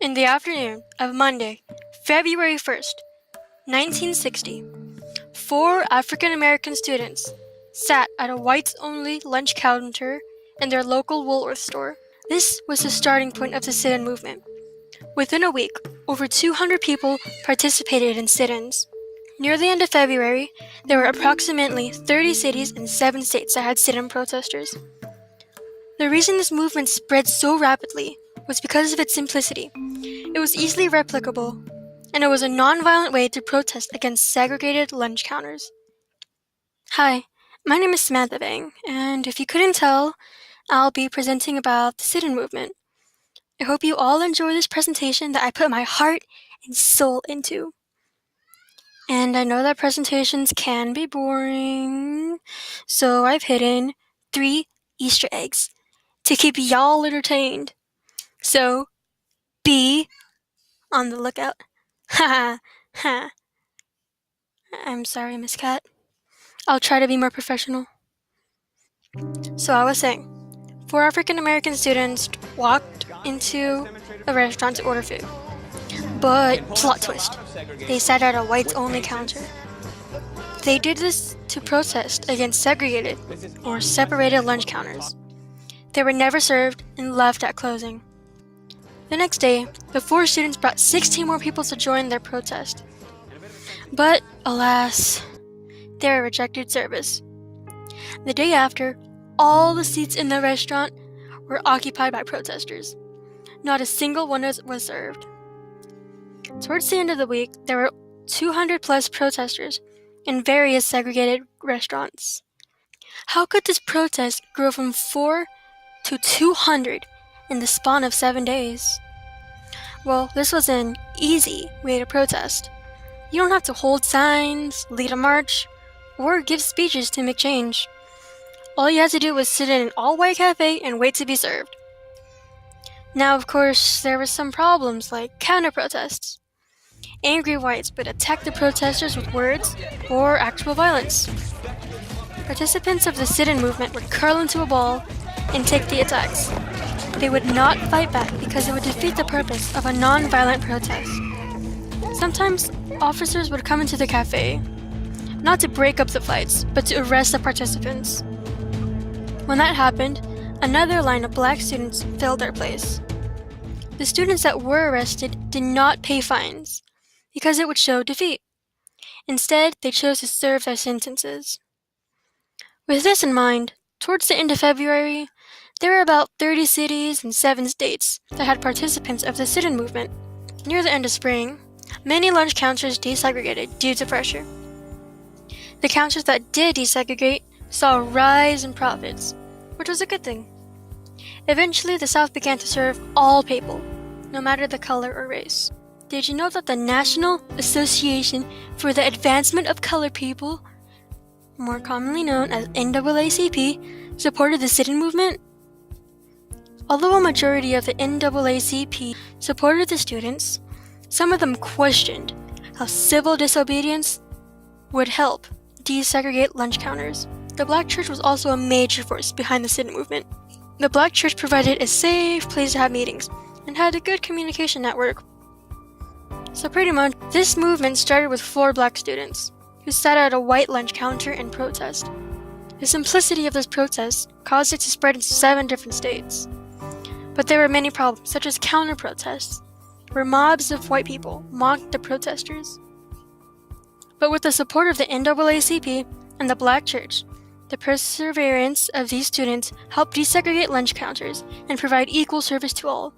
In the afternoon of Monday, February 1st, 1960, four African American students sat at a whites-only lunch counter in their local Woolworth store. This was the starting point of the sit-in movement. Within a week, over 200 people participated in sit-ins. Near the end of February, there were approximately 30 cities and 7 states that had sit-in protesters. The reason this movement spread so rapidly was because of its simplicity. It was easily replicable, and it was a non-violent way to protest against segregated lunch counters. Hi, my name is Samantha Vang, and if you couldn't tell, I'll be presenting about the sit-in movement. I hope you all enjoy this presentation that I put my heart and soul into. And I know that presentations can be boring, so I've hidden 3 Easter eggs to keep y'all entertained. So, be on the lookout. Ha ha. I'm sorry, Miss Cat. I'll try to be more professional. So I was saying, 4 African American students walked into a restaurant to order food. But, plot twist, they sat at a whites-only counter. They did this to protest against segregated or separated lunch counters. They were never served and left at closing. The next day, the 4 students brought 16 more people to join their protest. But, alas, they were rejected service. The day after, all the seats in the restaurant were occupied by protesters. Not a single one was served. Towards the end of the week, there were 200 plus protesters in various segregated restaurants. How could this protest grow from 4 to 200 in the span of 7 days? Well, this was an easy way to protest. You don't have to hold signs, lead a march, or give speeches to make change. All you had to do was sit in an all-white cafe and wait to be served. Now, of course, there were some problems like counter-protests. Angry whites would attack the protesters with words or actual violence. Participants of the sit-in movement would curl into a ball and take the attacks. They would not fight back because it would defeat the purpose of a non-violent protest. Sometimes officers would come into the cafe, not to break up the fights, but to arrest the participants. When that happened, another line of black students filled their place. The students that were arrested did not pay fines because it would show defeat. Instead, they chose to serve their sentences. With this in mind, towards the end of February, there were about 30 cities and 7 states that had participants of the sit-in movement. Near the end of spring, many lunch counters desegregated due to pressure. The counters that did desegregate saw a rise in profits, which was a good thing. Eventually, the South began to serve all people, no matter the color or race. Did you know that the National Association for the Advancement of Colored People, more commonly known as NAACP, supported the sit-in movement? Although a majority of the NAACP supported the students, some of them questioned how civil disobedience would help desegregate lunch counters. The Black Church was also a major force behind the sit-in movement. The Black Church provided a safe place to have meetings and had a good communication network. So pretty much, this movement started with 4 black students who sat at a white lunch counter and protest. The simplicity of this protest caused it to spread into 7 different states. But there were many problems, such as counter-protests, where mobs of white people mocked the protesters. But with the support of the NAACP and the Black Church, the perseverance of these students helped desegregate lunch counters and provide equal service to all.